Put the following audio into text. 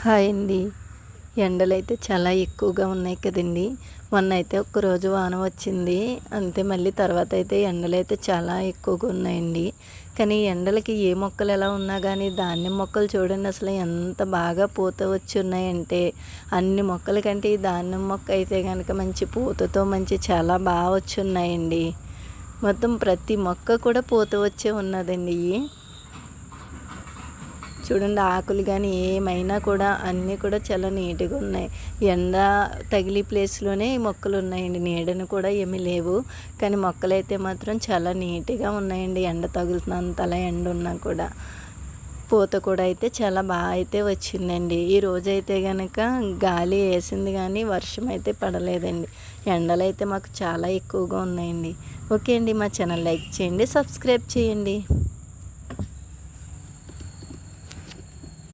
Hi అండి. ఎండలైతే చాలా ఎక్కువగా ఉన్నాయి కదండీ! మొన్నైతే ఒక్కరోజు వాన వచ్చింది. అంతే మళ్ళీ తర్వాతైతే ఎండలైతే చాలా ఎక్కువగా ఉన్నాయండి. కానీ ఈ ఎండలకి ఏ మొక్కలు ఎలా ఉన్నా గానీ ధాన్యం మొక్కలు చూడండి అసలు ఎంత బాగా పూత వచ్చి ఉన్నాయంటే, అన్ని మొక్కల కంటే ఈ ధాన్యం మొక్క అయితే గనక మంచి పూతతో మంచి చాలా వచ్చున్నాయండి. మొత్తం ప్రతి మొక్క కూడా పూత వచ్చే ఉన్నదండి. చూడండి ఆకులు కానీ ఏమైనా కూడా అన్నీ కూడా చాలా నీట్‌గా ఉన్నాయి. ఎండ తగిలే ప్లేస్‌లోనే ఈ మొక్కలు ఉన్నాయండి. నీడను కూడా ఏమీ లేవు. కానీ మొక్కలైతే మాత్రం చాలా నీట్‌గా ఉన్నాయండి. ఎండ తగులుతున్నంతలా ఎండ ఉన్నా కూడా. పూత కూడా అయితే చాలా అయితే వచ్చిందండి. ఈ రోజైతే గనక గాలి ఏసింది గానీ వర్షం అయితే పడలేదండి. ఎండలైతే మాకు చాలా ఎక్కువగా ఉన్నాయండి. ఓకే అండి. మా ఛానల్ లైక్ చేయండి, సబ్స్క్రైబ్ చేయండి.